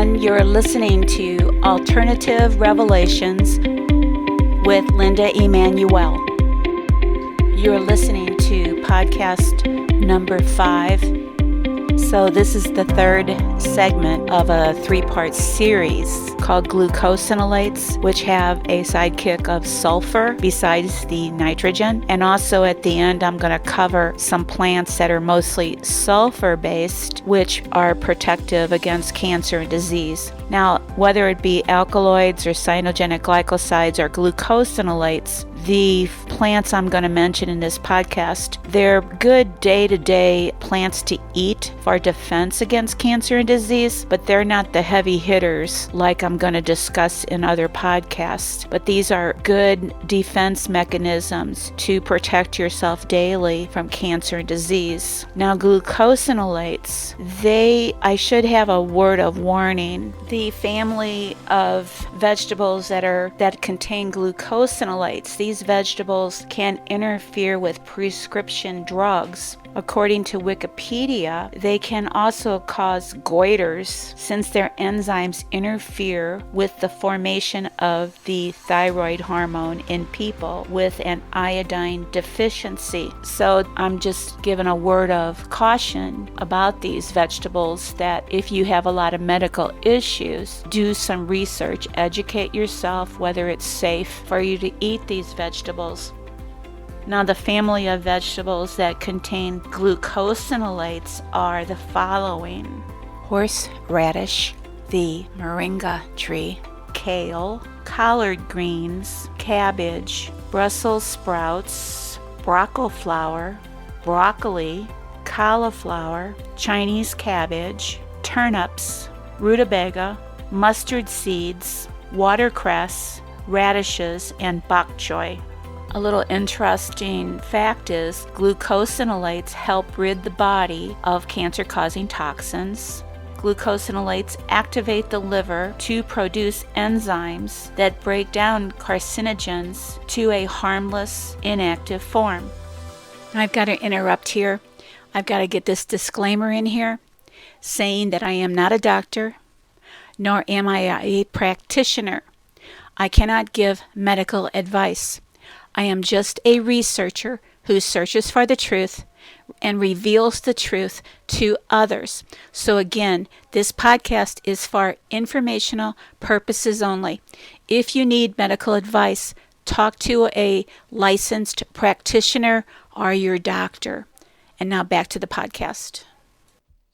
everyone. You're listening to Alternative Revelations with Linda Emmanuel. You're listening to podcast number 5. So this is the third segment of a 3-part series called glucosinolates, which have a sidekick of sulfur besides the nitrogen. And also at the end, I'm going to cover some plants that are mostly sulfur-based, which are protective against cancer and disease. Now, whether it be alkaloids or cyanogenic glycosides or glucosinolates, the plants I'm going to mention in this podcast, they're good day-to-day plants to eat for defense against cancer and disease, but they're not the heavy hitters like I'm going to discuss in other podcasts. But these are good defense mechanisms to protect yourself daily from cancer and disease. Now, glucosinolates, I should have a word of warning. The family of vegetables that contain glucosinolates, these vegetables can interfere with prescription drugs. According to Wikipedia, they can also cause goiters since their enzymes interfere with the formation of the thyroid hormone in people with an iodine deficiency. So I'm just giving a word of caution about these vegetables that if you have a lot of medical issues, do some research, educate yourself whether it's safe for you to eat these vegetables. Now, the family of vegetables that contain glucosinolates are the following: horseradish, the moringa tree, kale, collard greens, cabbage, Brussels sprouts, broccoli, cauliflower, Chinese cabbage, turnips, rutabaga, mustard seeds, watercress, radishes, and bok choy. A little interesting fact is glucosinolates help rid the body of cancer-causing toxins. Glucosinolates activate the liver to produce enzymes that break down carcinogens to a harmless, inactive form. I've got to interrupt here. I've got to get this disclaimer in here saying that I am not a doctor, nor am I a practitioner. I cannot give medical advice. I am just a researcher who searches for the truth and reveals the truth to others. So again, this podcast is for informational purposes only. If you need medical advice, talk to a licensed practitioner or your doctor. And now back to the podcast.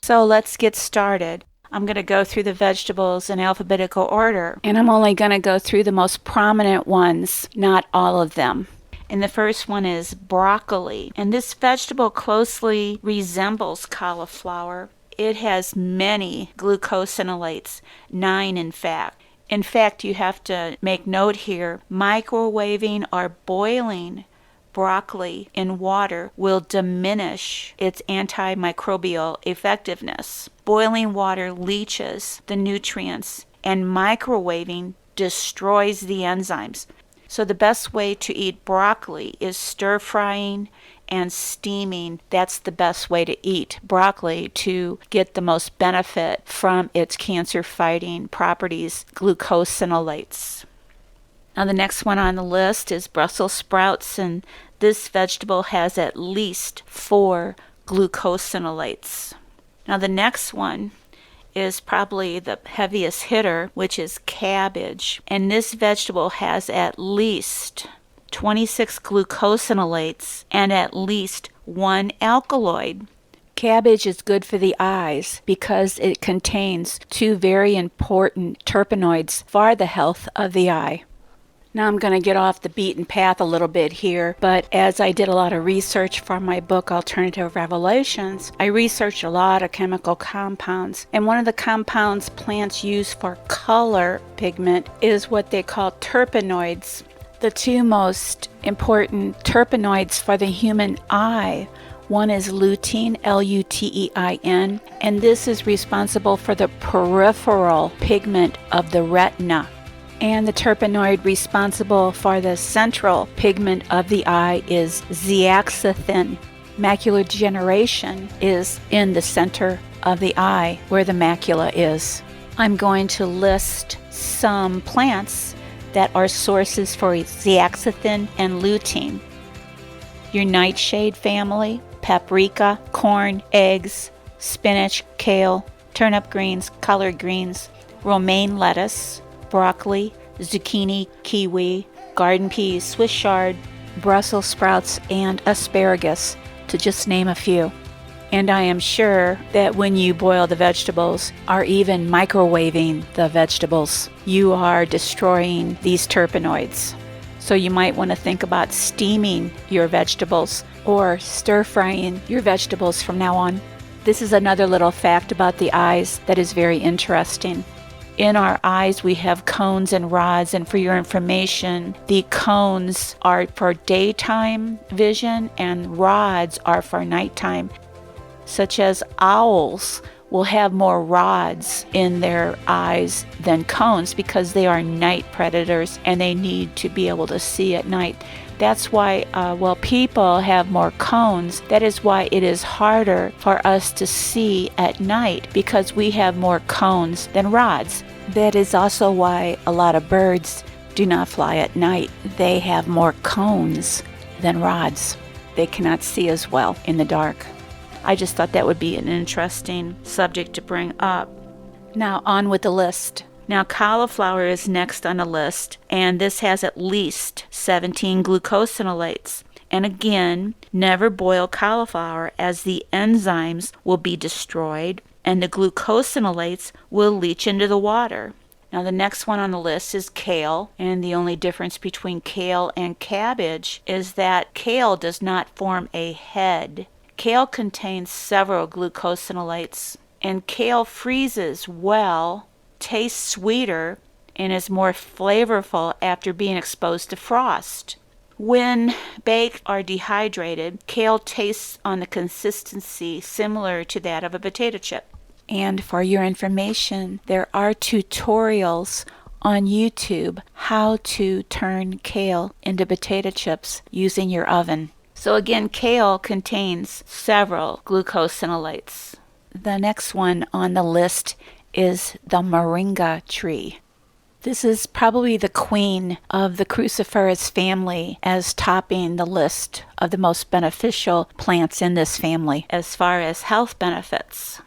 So let's get started. I'm going to go through the vegetables in alphabetical order, and I'm only going to go through the most prominent ones, not all of them. And the first one is broccoli. And this vegetable closely resembles cauliflower. It has many glucosinolates, 9 in fact. In fact, you have to make note here, microwaving or boiling broccoli in water will diminish its antimicrobial effectiveness. Boiling water leaches the nutrients, and microwaving destroys the enzymes. So the best way to eat broccoli is stir-frying and steaming. That's the best way to eat broccoli to get the most benefit from its cancer-fighting properties, glucosinolates. Now the next one on the list is Brussels sprouts, and this vegetable has at least 4 glucosinolates. Now the next one is probably the heaviest hitter, which is cabbage. And this vegetable has at least 26 glucosinolates and at least 1 alkaloid. Cabbage is good for the eyes because it contains 2 very important terpenoids for the health of the eye. Now I'm going to get off the beaten path a little bit here, but as I did a lot of research for my book, Alternative Revelations, I researched a lot of chemical compounds. And one of the compounds plants use for color pigment is what they call terpenoids. The 2 most important terpenoids for the human eye, one is lutein, L-U-T-E-I-N, and this is responsible for the peripheral pigment of the retina. And the terpenoid responsible for the central pigment of the eye is zeaxanthin. Macular degeneration is in the center of the eye where the macula is. I'm going to list some plants that are sources for zeaxanthin and lutein. Your nightshade family, paprika, corn, eggs, spinach, kale, turnip greens, collard greens, romaine lettuce, broccoli, zucchini, kiwi, garden peas, Swiss chard, Brussels sprouts, and asparagus, to just name a few. And I am sure that when you boil the vegetables, or even microwaving the vegetables, you are destroying these terpenoids. So you might want to think about steaming your vegetables or stir-frying your vegetables from now on. This is another little fact about the eyes that is very interesting. In our eyes, we have cones and rods, and for your information, the cones are for daytime vision and rods are for nighttime. Such as owls will have more rods in their eyes than cones because they are night predators and they need to be able to see at night. That's why, people have more cones. That is why it is harder for us to see at night because we have more cones than rods. That is also why a lot of birds do not fly at night. They have more cones than rods. They cannot see as well in the dark. I just thought that would be an interesting subject to bring up. Now on with the list. Now cauliflower is next on the list, and this has at least 17 glucosinolates. And again, never boil cauliflower as the enzymes will be destroyed and the glucosinolates will leach into the water. Now the next one on the list is kale, and the only difference between kale and cabbage is that kale does not form a head. Kale contains several glucosinolates, and kale freezes well, tastes sweeter, and is more flavorful after being exposed to frost. When baked or dehydrated, kale tastes on the consistency similar to that of a potato chip. And for your information, there are tutorials on YouTube how to turn kale into potato chips using your oven. So again, kale contains several glucosinolates. The next one on the list is the moringa tree. This is probably the queen of the cruciferous family as topping the list of the most beneficial plants in this family as far as health benefits.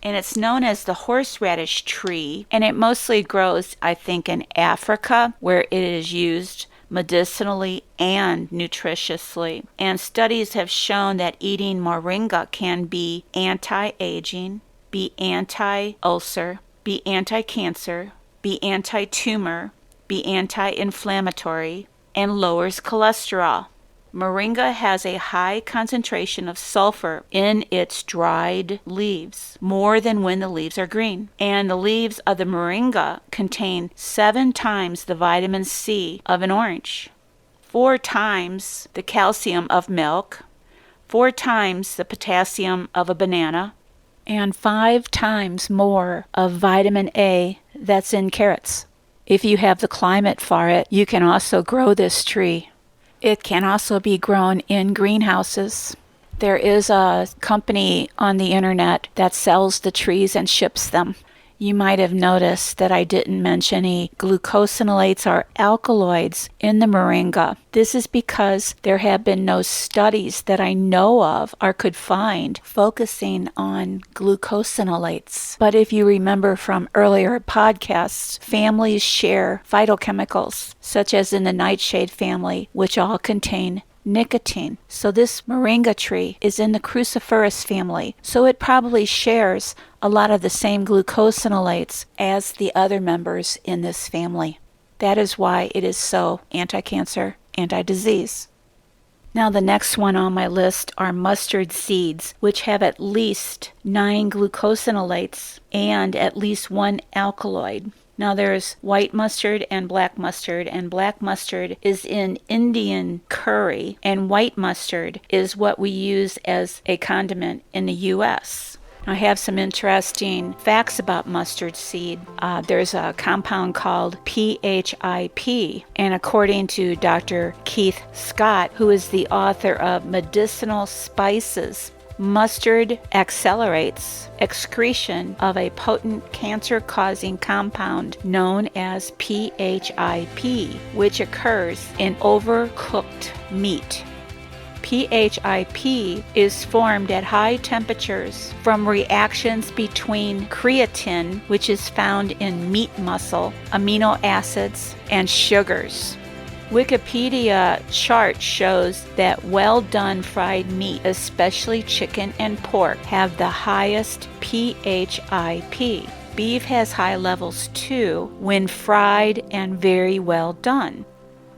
And it's known as the horseradish tree, and it mostly grows, I think, in Africa, where it is used medicinally and nutritiously. And studies have shown that eating moringa can be anti-aging, be anti-ulcer, be anti-cancer, be anti-tumor, be anti-inflammatory, and lowers cholesterol. Moringa has a high concentration of sulfur in its dried leaves, more than when the leaves are green. And the leaves of the moringa contain 7 times the vitamin C of an orange, 4 times the calcium of milk, 4 times the potassium of a banana, and 5 times more of vitamin A that's in carrots. If you have the climate for it, you can also grow this tree. It can also be grown in greenhouses. There is a company on the internet that sells the trees and ships them. You might have noticed that I didn't mention any glucosinolates or alkaloids in the moringa. This is because there have been no studies that I know of or could find focusing on glucosinolates. But if you remember from earlier podcasts, families share phytochemicals, such as in the nightshade family, which all contain nicotine. So this moringa tree is in the cruciferous family, so it probably shares a lot of the same glucosinolates as the other members in this family. That is why it is so anti-cancer, anti-disease. Now the next one on my list are mustard seeds, which have at least 9 glucosinolates and at least 1 alkaloid. Now there's white mustard and black mustard is in Indian curry, and white mustard is what we use as a condiment in the U.S. I have some interesting facts about mustard seed. There's a compound called PHIP, and according to Dr. Keith Scott, who is the author of Medicinal Spices, Mustard accelerates excretion of a potent cancer-causing compound known as PHIP, which occurs in overcooked meat. PHIP is formed at high temperatures from reactions between creatine, which is found in meat muscle, amino acids, and sugars. Wikipedia chart shows that well-done fried meat, especially chicken and pork, have the highest PHIP. Beef has high levels too when fried and very well done.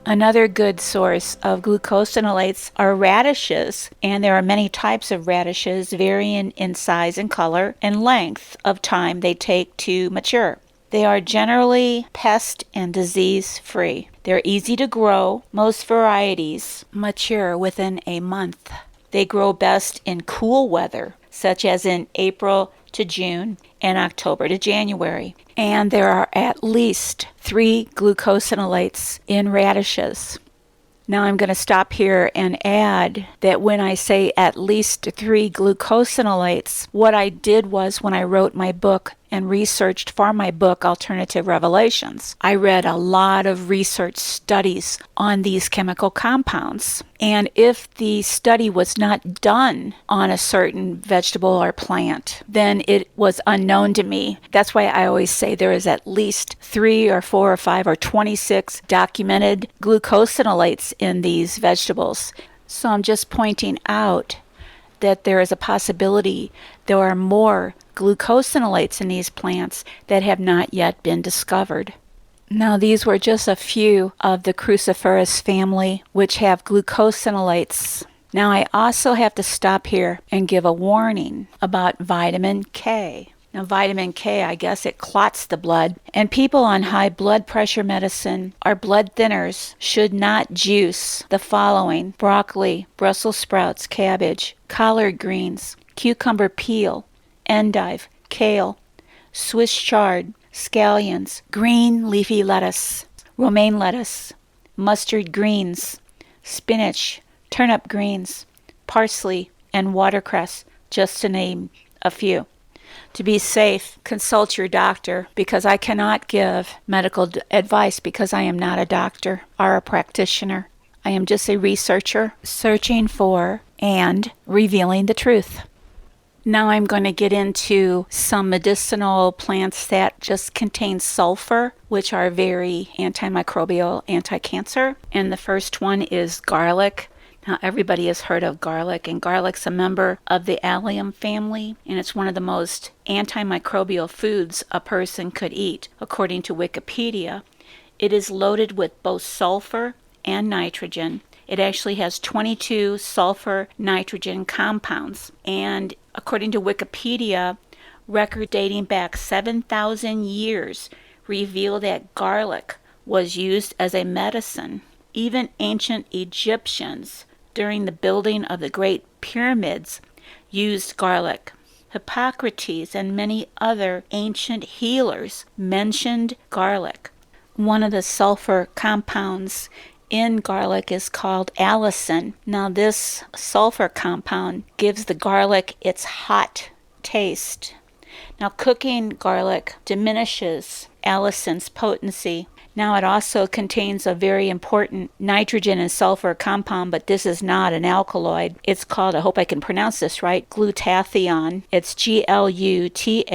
Another good source of glucosinolates are radishes, and there are many types of radishes varying in size and color and length of time they take to mature. They are generally pest and disease free. They're easy to grow. Most varieties mature within a month. They grow best in cool weather, such as in April to June and October to January. And there are at least 3 glucosinolates in radishes. Now I'm going to stop here and add that when I say at least 3 glucosinolates, what I did was when I wrote my book and researched for my book, Alternative Revelations, I read a lot of research studies on these chemical compounds. And if the study was not done on a certain vegetable or plant, then it was unknown to me. That's why I always say there is at least 3 or 4 or 5 or 26 documented glucosinolates in these vegetables. So I'm just pointing out that there is a possibility there are more glucosinolates in these plants that have not yet been discovered. Now, these were just a few of the cruciferous family which have glucosinolates. Now, I also have to stop here and give a warning about vitamin K. Now, vitamin K, I guess it clots the blood, and people on high blood pressure medicine or blood thinners should not juice the following: broccoli, Brussels sprouts, cabbage, collard greens, cucumber peel, endive, kale, Swiss chard, scallions, green leafy lettuce, romaine lettuce, mustard greens, spinach, turnip greens, parsley, and watercress, just to name a few. To be safe, consult your doctor, because I cannot give medical advice because I am not a doctor or a practitioner. I am just a researcher searching for and revealing the truth. Now I'm going to get into some medicinal plants that just contain sulfur, which are very antimicrobial, anti-cancer. And the first one is garlic. Now, everybody has heard of garlic, and garlic's a member of the allium family, and it's one of the most antimicrobial foods a person could eat, according to Wikipedia. It is loaded with both sulfur and nitrogen. It actually has 22 sulfur-nitrogen compounds, and according to Wikipedia, record dating back 7,000 years reveal that garlic was used as a medicine. Even ancient Egyptians, during the building of the Great Pyramids, used garlic. Hippocrates and many other ancient healers mentioned garlic. One of the sulfur compounds in garlic is called allicin. Now, this sulfur compound gives the garlic its hot taste. Now, cooking garlic diminishes allicin's potency. Now, it also contains a very important nitrogen and sulfur compound, but this is not an alkaloid. It's called, I hope I can pronounce this right, glutathione. It's Glutathione.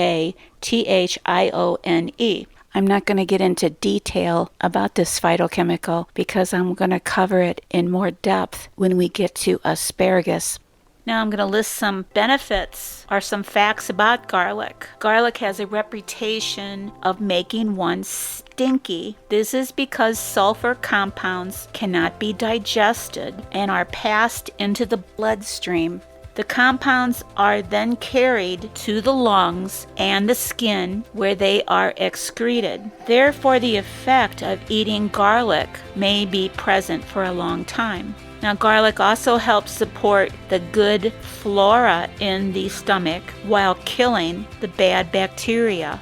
I'm not going to get into detail about this phytochemical because I'm going to cover it in more depth when we get to asparagus. Now I'm going to list some benefits or some facts about garlic. Garlic has a reputation of making one stinky. This is because sulfur compounds cannot be digested and are passed into the bloodstream. The compounds are then carried to the lungs and the skin where they are excreted. Therefore, the effect of eating garlic may be present for a long time. Now, garlic also helps support the good flora in the stomach while killing the bad bacteria.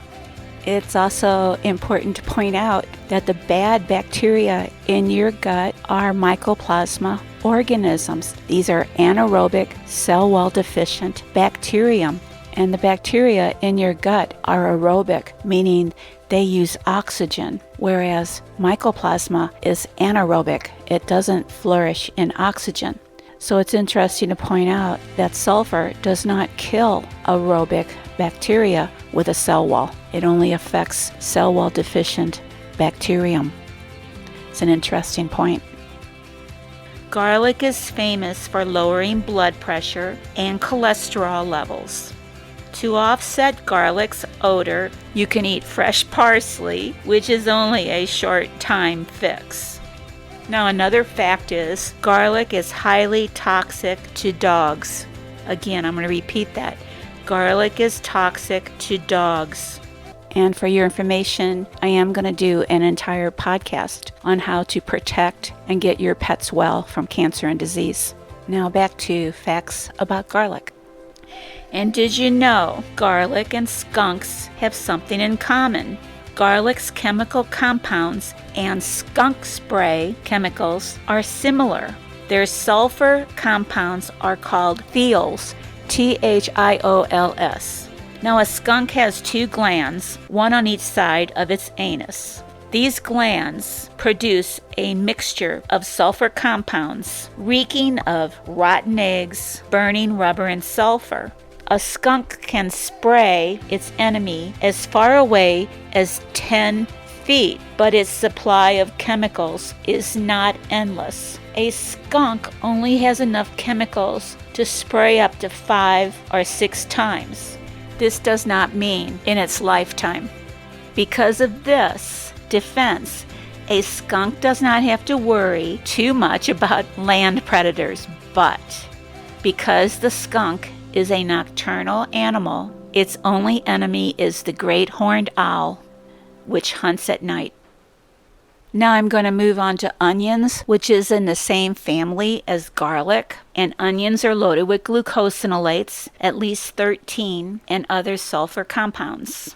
It's also important to point out that the bad bacteria in your gut are mycoplasma organisms. These are anaerobic, cell wall deficient bacterium. And the bacteria in your gut are aerobic, meaning they use oxygen, whereas mycoplasma is anaerobic. It doesn't flourish in oxygen. So it's interesting to point out that sulfur does not kill aerobic bacteria with a cell wall. It only affects cell wall deficient bacterium. It's an interesting point. Garlic is famous for lowering blood pressure and cholesterol levels. To offset garlic's odor, you can eat fresh parsley, which is only a short-time fix. Now, another fact is garlic is highly toxic to dogs. Again, I'm going to repeat that. Garlic is toxic to dogs. And for your information, I am going to do an entire podcast on how to protect and get your pets well from cancer and disease. Now back to facts about garlic. And did you know garlic and skunks have something in common? Garlic's chemical compounds and skunk spray chemicals are similar. Their sulfur compounds are called thiols, Thiols. Now, a skunk has 2 glands, one on each side of its anus. These glands produce a mixture of sulfur compounds, reeking of rotten eggs, burning rubber, and sulfur. A skunk can spray its enemy as far away as 10 feet, but its supply of chemicals is not endless. A skunk only has enough chemicals to spray up to 5 or 6 times. This does not mean in its lifetime. Because of this defense, a skunk does not have to worry too much about land predators, but because the skunk is a nocturnal animal, its only enemy is the great horned owl, which hunts at night. Now I'm going to move on to onions, which is in the same family as garlic. And onions are loaded with glucosinolates, at least 13, and other sulfur compounds.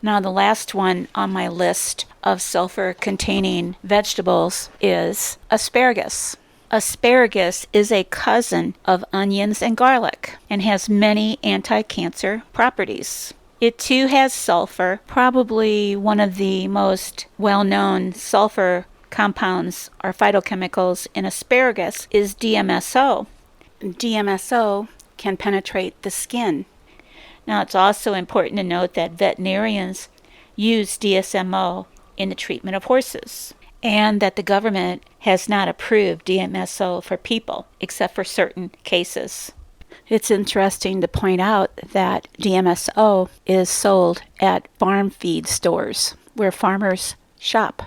Now the last one on my list of sulfur-containing vegetables is asparagus. Asparagus is a cousin of onions and garlic and has many anti-cancer properties. It too has sulfur. Probably one of the most well-known sulfur compounds or phytochemicals in asparagus is DMSO. DMSO can penetrate the skin. Now, it's also important to note that veterinarians use DSMO in the treatment of horses, and that the government has not approved DMSO for people, except for certain cases. It's interesting to point out that DMSO is sold at farm feed stores, where farmers shop.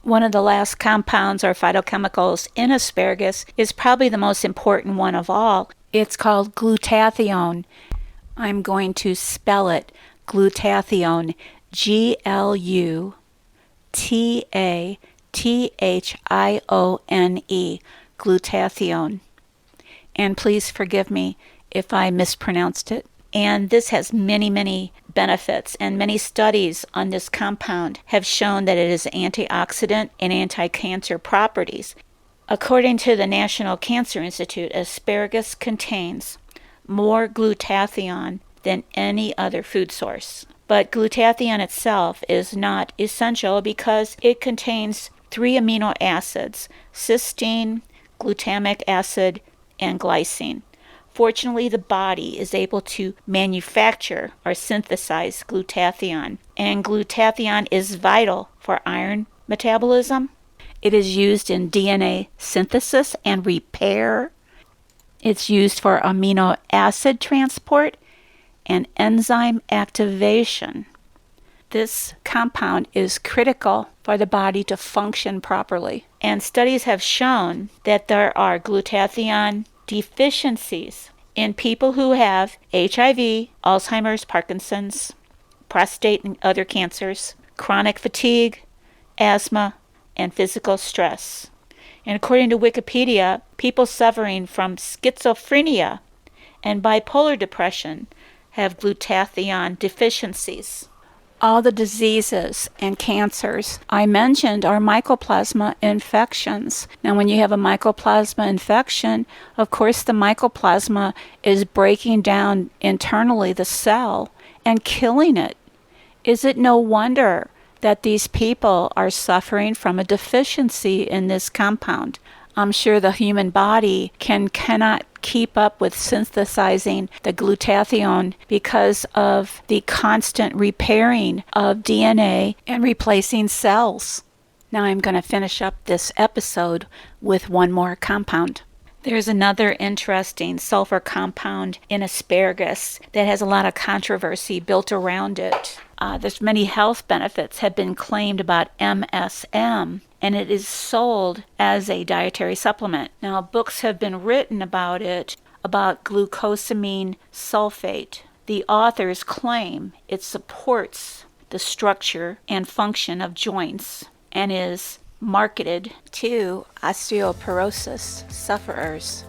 One of the last compounds or phytochemicals in asparagus is probably the most important one of all. It's called glutathione. I'm going to spell it glutathione, Glutathione, glutathione. And please forgive me if I mispronounced it. And this has many, many benefits, and many studies on this compound have shown that it has antioxidant and anti-cancer properties. According to the National Cancer Institute, asparagus contains more glutathione than any other food source. But glutathione itself is not essential because it contains 3 amino acids: cysteine, glutamic acid, and glycine. Fortunately, the body is able to manufacture or synthesize glutathione, and glutathione is vital for iron metabolism. It is used in DNA synthesis and repair. It's used for amino acid transport and enzyme activation. This compound is critical for the body to function properly. And studies have shown that there are glutathione deficiencies in people who have HIV, Alzheimer's, Parkinson's, prostate and other cancers, chronic fatigue, asthma, and physical stress. And according to Wikipedia, people suffering from schizophrenia and bipolar depression have glutathione deficiencies. all the diseases and cancers I mentioned are mycoplasma infections. Now, when you have a mycoplasma infection, of course, the mycoplasma is breaking down internally the cell and killing it. Is it no wonder that these people are suffering from a deficiency in this compound? I'm sure the human body cannot keep up with synthesizing the glutathione because of the constant repairing of DNA and replacing cells. Now I'm going to finish up this episode with one more compound. There's another interesting sulfur compound in asparagus that has a lot of controversy built around it. There's many health benefits have been claimed about MSM, and it is sold as a dietary supplement. Now, books have been written about it, about glucosamine sulfate. The authors claim it supports the structure and function of joints and is marketed to osteoporosis sufferers.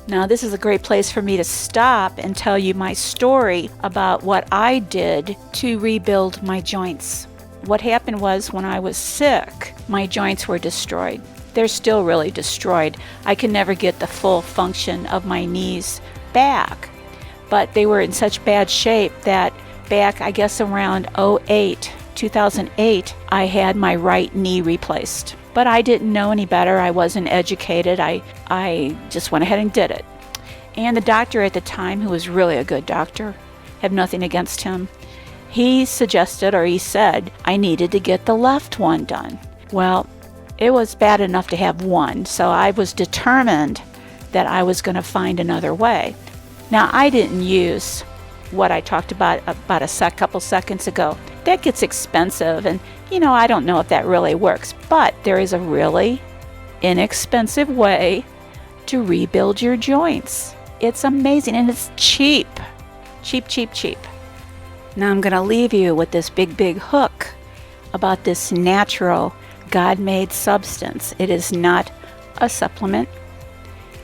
Now, this is a great place for me to stop and tell you my story about what I did to rebuild my joints. What happened was when I was sick, my joints were destroyed. They're still really destroyed. I can never get the full function of my knees back, but they were in such bad shape that back, I guess around 2008, I had my right knee replaced. But I didn't know any better. I wasn't educated. I just went ahead and did it. And the doctor at the time, who was really a good doctor, have nothing against him, he suggested, or he said, I needed to get the left one done. Well, it was bad enough to have one, so I was determined that I was going to find another way. Now, I didn't use what I talked about a couple seconds ago. That gets expensive, and I don't know if that really works, but there is a really inexpensive way to rebuild your joints. It's amazing, and it's cheap. Cheap. Now I'm going to leave you with this big hook about this natural, God-made substance. It is not a supplement.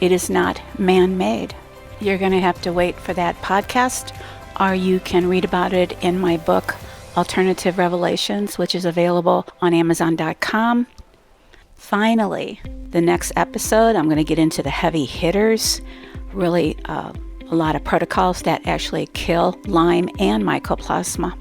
It is not man-made. You're going to have to wait for that podcast, or you can read about it in my book, Alternative Revelations, which is available on Amazon.com. Finally, the next episode, I'm going to get into the heavy hitters, really a lot of protocols that actually kill Lyme and mycoplasma.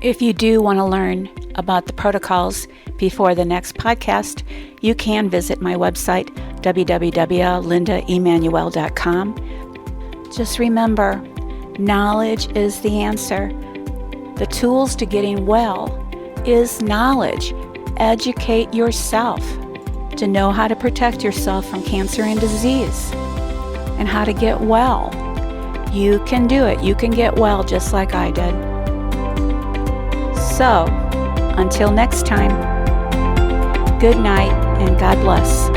If you do want to learn about the protocols before the next podcast, you can visit my website, www.lindaemmanuel.com. Just remember, knowledge is the answer. The tools to getting well is knowledge. Educate yourself to know how to protect yourself from cancer and disease and how to get well. You can do it. You can get well just like I did. So, until next time, good night and God bless.